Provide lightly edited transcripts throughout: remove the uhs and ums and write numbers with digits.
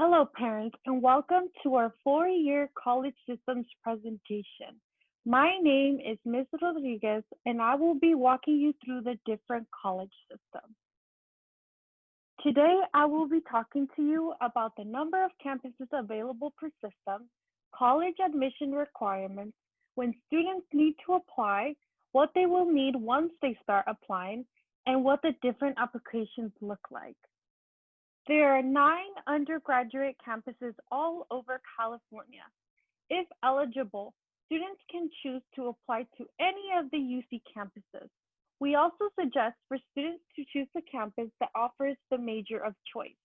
Hello, parents, and welcome to our four-year college systems presentation. My name is Ms. Rodriguez, and I will be walking you through the different college systems. Today, I will be talking to you about the number of campuses available per system, college admission requirements, when students need to apply, what they will need once they start applying, and what the different applications look like. There are 9 undergraduate campuses all over California. If eligible, students can choose to apply to any of the UC campuses. We also suggest for students to choose a campus that offers the major of choice.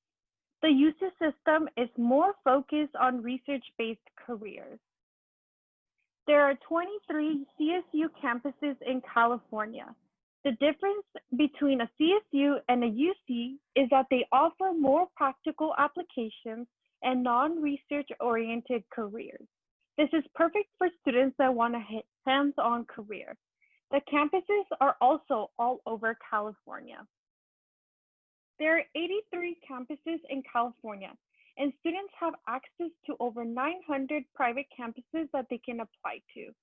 The UC system is more focused on research-based careers. There are 23 CSU campuses in California. The difference between a CSU and a UC is that they offer more practical applications and non-research oriented careers. This is perfect for students that want a hands-on career. The campuses are also all over California. There are 83 campuses in California, and students have access to over 900 private campuses that they can apply to.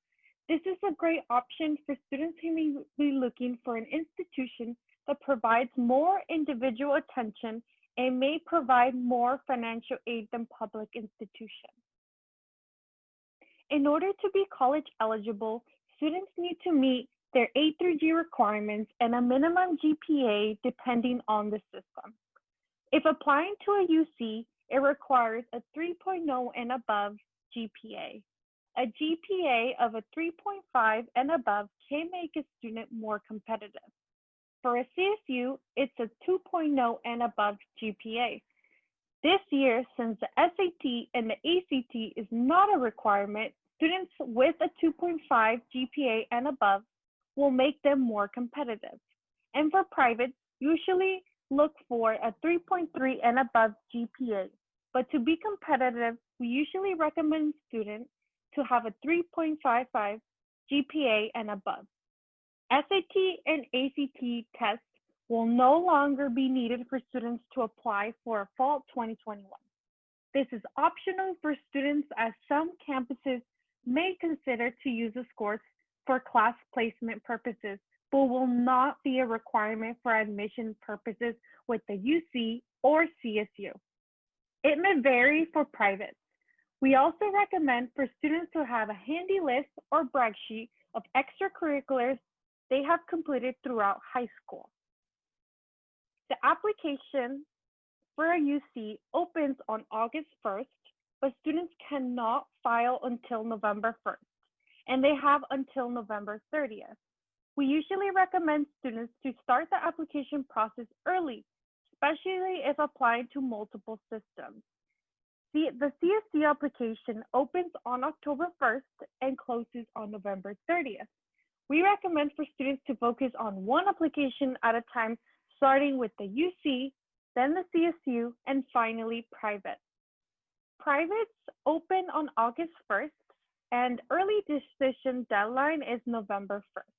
This is a great option for students who may be looking for an institution that provides more individual attention and may provide more financial aid than public institutions. In order to be college eligible, students need to meet their A through G requirements and a minimum GPA depending on the system. If applying to a UC, it requires a 3.0 and above GPA. A GPA of a 3.5 and above can make a student more competitive. For a CSU, it's a 2.0 and above GPA. This year, since the SAT and the ACT is not a requirement, students with a 2.5 GPA and above will make them more competitive. And for private, usually look for a 3.3 and above GPA. But to be competitive, we usually recommend students to have a 3.55 GPA and above. SAT and ACT tests will no longer be needed for students to apply for fall 2021. This is optional for students as some campuses may consider to use the scores for class placement purposes, but will not be a requirement for admission purposes with the UC or CSU. It may vary for private. We also recommend for students to have a handy list or brag sheet of extracurriculars they have completed throughout high school. The application for a UC opens on August 1st, but students cannot file until November 1st, and they have until November 30th. We usually recommend students to start the application process early, especially if applying to multiple systems. The CSU application opens on October 1st and closes on November 30th. We recommend for students to focus on one application at a time, starting with the UC, then the CSU, and finally private. Privates open on August 1st, and early decision deadline is November 1st.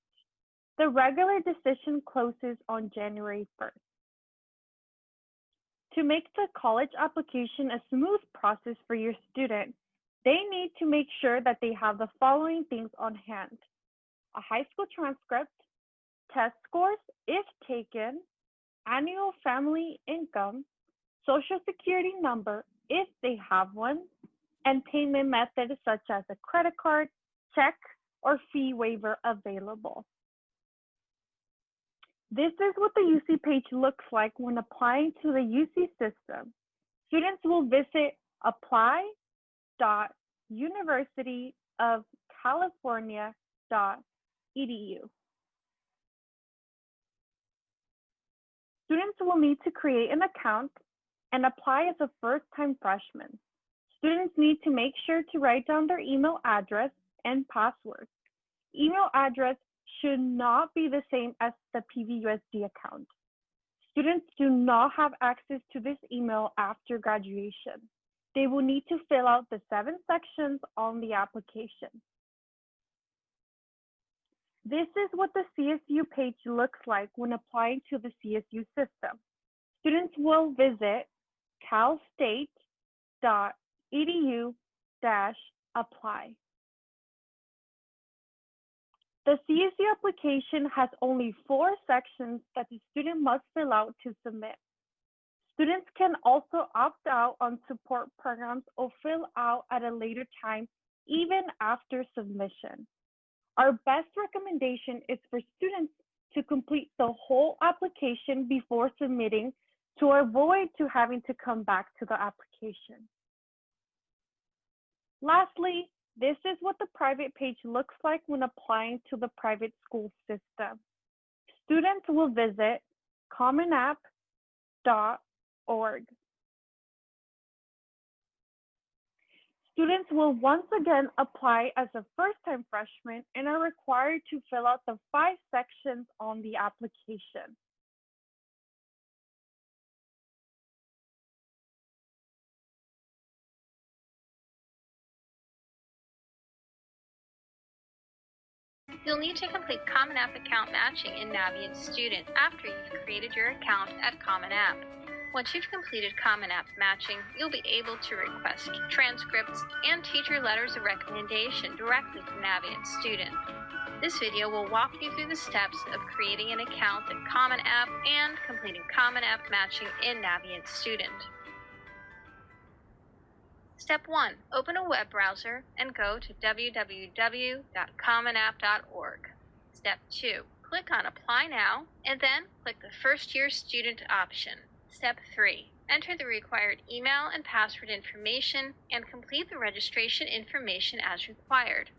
The regular decision closes on January 1st. To make the college application a smooth process for your student, they need to make sure that they have the following things on hand: a high school transcript, test scores if taken, annual family income, social security number if they have one, and payment methods such as a credit card, check, or fee waiver available. This is what the UC page looks like when applying to the UC system. Students will visit apply.universityofcalifornia.edu. Students will need to create an account and apply as a first-time freshman. Students need to make sure to write down their email address and password. Email address should not be the same as the PVUSD account. Students do not have access to this email after graduation. They will need to fill out the 7 sections on the application. This is what the CSU page looks like when applying to the CSU system. Students will visit calstate apply. The CSU application has only 4 sections that the student must fill out to submit. Students can also opt out on support programs or fill out at a later time, even after submission. Our best recommendation is for students to complete the whole application before submitting to avoid having to come back to the application. Lastly, this is what the private page looks like when applying to the private school system. Students will visit commonapp.org. Students will once again apply as a first-time freshman and are required to fill out the 5 sections on the application. You'll need to complete Common App account matching in Navient Student after you've created your account at Common App. Once you've completed Common App matching, you'll be able to request transcripts and teacher letters of recommendation directly from Navient Student. This video will walk you through the steps of creating an account at Common App and completing Common App matching in Navient Student. Step 1. Open a web browser and go to www.commonapp.org. Step 2. Click on Apply Now and then click the First Year Student option. Step 3. Enter the required email and password information and complete the registration information as required.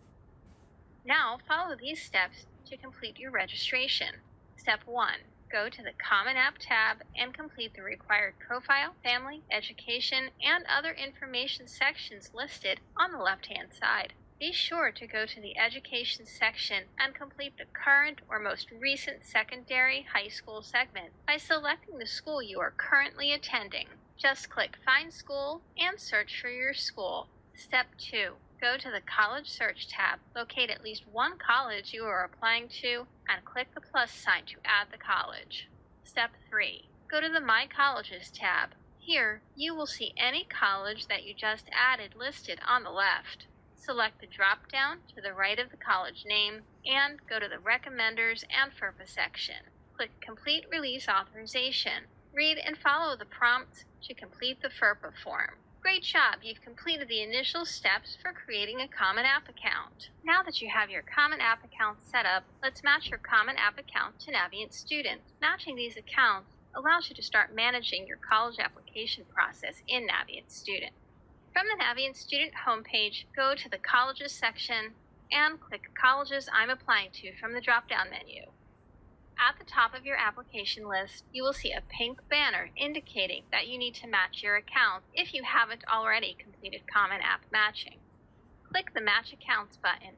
Now follow these steps to complete your registration. Step 1. Go to the Common App tab and complete the required profile, family, education, and other information sections listed on the left-hand side. Be sure to go to the Education section and complete the current or most recent secondary high school segment by selecting the school you are currently attending. Just click Find School and search for your school. Step 2. Go to the College Search tab, locate at least one college you are applying to, and click the plus sign to add the college. Step 3. Go to the My Colleges tab. Here, you will see any college that you just added listed on the left. Select the drop-down to the right of the college name and go to the Recommenders and FERPA section. Click Complete Release Authorization. Read and follow the prompts to complete the FERPA form. Great job! You've completed the initial steps for creating a Common App account. Now that you have your Common App account set up, let's match your Common App account to Navient Student. Matching these accounts allows you to start managing your college application process in Navient Student. From the Navient Student homepage, go to the Colleges section and click Colleges I'm Applying to from the drop-down menu. At the top of your application list, you will see a pink banner indicating that you need to match your account if you haven't already completed Common App matching. Click the Match Accounts button.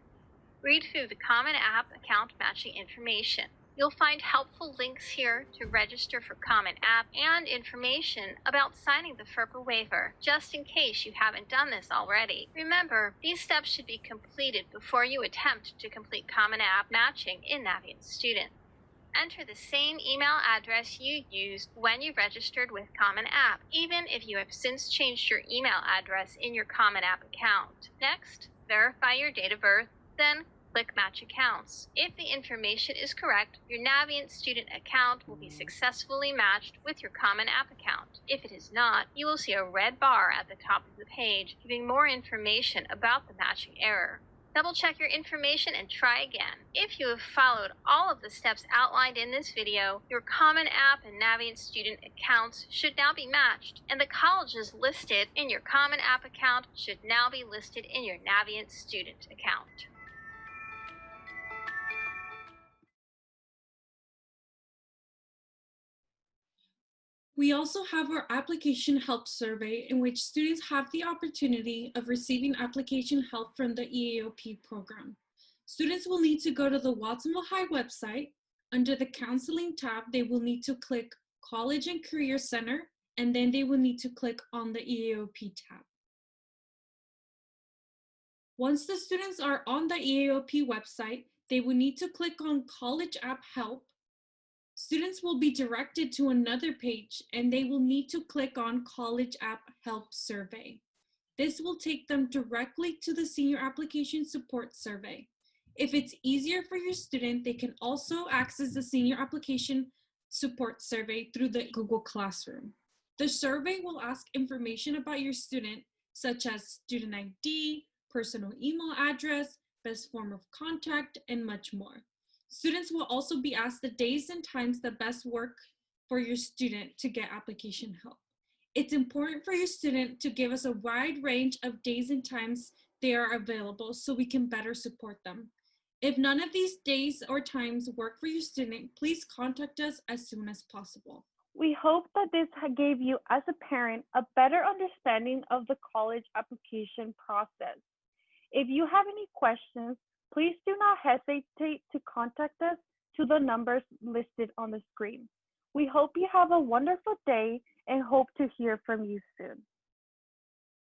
Read through the Common App account matching information. You'll find helpful links here to register for Common App and information about signing the FERPA waiver, just in case you haven't done this already. Remember, these steps should be completed before you attempt to complete Common App matching in Navient Student. Enter the same email address you used when you registered with Common App, even if you have since changed your email address in your Common App account. Next, verify your date of birth, then click Match Accounts. If the information is correct, your Navient Student account will be successfully matched with your Common App account. If it is not, you will see a red bar at the top of the page giving more information about the matching error. Double-check your information and try again. If you have followed all of the steps outlined in this video, your Common App and Navient Student accounts should now be matched, and the colleges listed in your Common App account should now be listed in your Navient Student account. We also have our application help survey in which students have the opportunity of receiving application help from the EAOP program. Students will need to go to the Watsonville High website. Under the Counseling tab, they will need to click College and Career Center, and then they will need to click on the EAOP tab. Once the students are on the EAOP website, they will need to click on College App Help. Students will be directed to another page and they will need to click on College App Help Survey. This will take them directly to the Senior Application Support Survey. If it's easier for your student, they can also access the Senior Application Support Survey through the Google Classroom. The survey will ask information about your student, such as student ID, personal email address, best form of contact, and much more. Students will also be asked the days and times that best work for your student to get application help. It's important for your student to give us a wide range of days and times they are available so we can better support them. If none of these days or times work for your student, please contact us as soon as possible. We hope that this gave you, as a parent, a better understanding of the college application process. If you have any questions, please do not hesitate to contact us to the numbers listed on the screen. We hope you have a wonderful day and hope to hear from you soon.